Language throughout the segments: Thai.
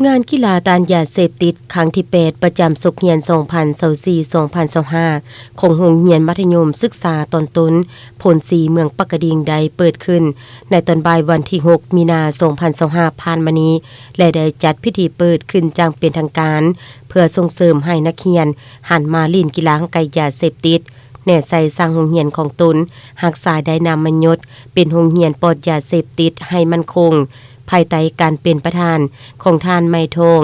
งานกีฬาต้านยาเสพติดครั้งที่8ประจำศุกร์เรียน2024-2025ของโรงเรียนมัธยมศึกษาตอนต้นพลศรีเมืองปักกระดิ่งได้เปิดขึ้นในตอนบ่ายวันที่6มีนาคม2025ผ่านมานี้และได้จัดพิธีเปิดขึ้นจังเป็นทางการเพื่อส่งเสริมให้นักเรียนหันมาเล่นกีฬาไกลยาเสพติดแน่ใส่สร้างโรงเรียนของตนหักษาได้นำมายศเป็นโรงเรียนปลอดยาเสพติดให้มั่นคงภายใต้การเป็นประธานของท่านไมทอง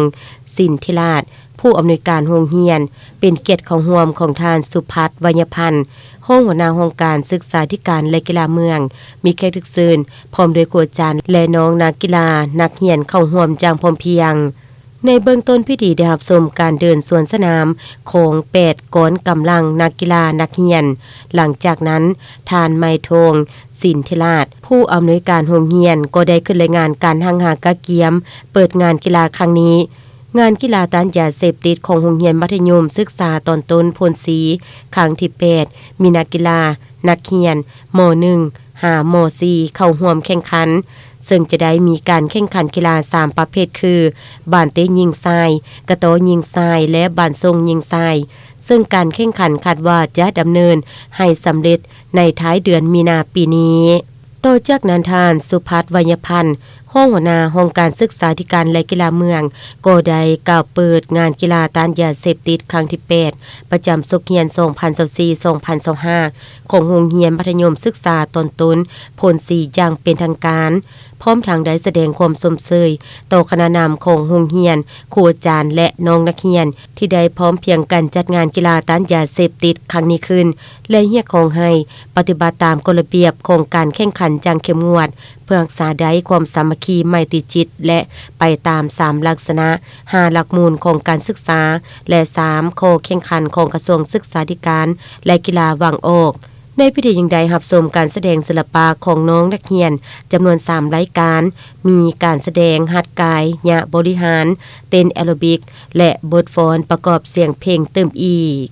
สินธิราชผู้อำนวยการโรงเรียนเป็นเกียรติของร่วมของท่านสุพัฒน์วัญพันธ์ห้องหัวหน้าห้องการศึกษาธิการและกีฬาเมืองมีแขกทุกซื่นพร้อมด้วยครูอาจารย์และน้องนักกีฬานักเรียนเข้าร่วมอย่างพร้อมเพรียงในเบื้องต้นพิธีได้รับชมการเดินสวนสนามของ8กองกำลังนักกีฬานักเรียนหลังจากนั้นทานไมทองสินธิราชผู้อำนวยการโรงเรียนก็ได้ขึ้นรายงานการหังหากะเกียมเปิดงานกีฬาครั้งนี้งานกีฬาต้านยาเสพติดของโรงเรียนมัธยมศึกษาตอนต้นพลศรีครั้งที่8มีนักกีฬานักเรียนม.1 หาม.4 เข้าร่วมแข่งขันซึ่งจะได้มีการแข่งขันกีฬา3ประเภทคือบานเตะยิงทรายกระโตยิงทรายและบานทรงยิงทรายซึ่งการแข่งขันคาดว่าจะดำเนินให้สำเร็จในท้ายเดือนมีนาปีนี้ต่อจากนั้นท่านสุพัฒน์วัญพันธ์ห้องหัวหน้าห้องการศึกษาธิการและกีฬาเมืองก็ได้กล่าวเปิดงานกีฬาต้านยาเสพติดครั้งที่8ประจำศุกร์เรียน2024-2025ของโรงเรียนมัธยมศึกษาตอนต้นพลศรีอย่างเป็นทางการพร้อมทางได้แสดงความสมเสยต่อคณะนำของโรงเรียนครูอาจารย์และน้องนักเรียนที่ได้พร้อมเพียงกันจัดงานกีฬาต้านยาเสพติดครั้งนี้ขึ้นและเรียกร้องให้ปฏิบัติตามกฎระเบียบของการแข่งขันอย่างเข้มงวดเพื่อรักษาได้ความสามัคคีไมตรีจิตและไปตาม3ลักษณะ5หลักมูลของการศึกษาและ3ข้อแข่งขันของกระทรวงศึกษาธิการและกีฬาวางออกในพิธียังใดรับชมการแสดงศิลปะของน้องนักเรียนจำนวน3รายการมีการแสดงหัดกายยะบริหารเต้นแอโรบิกและบทฟ้อนประกอบเสียงเพลงเติมอีก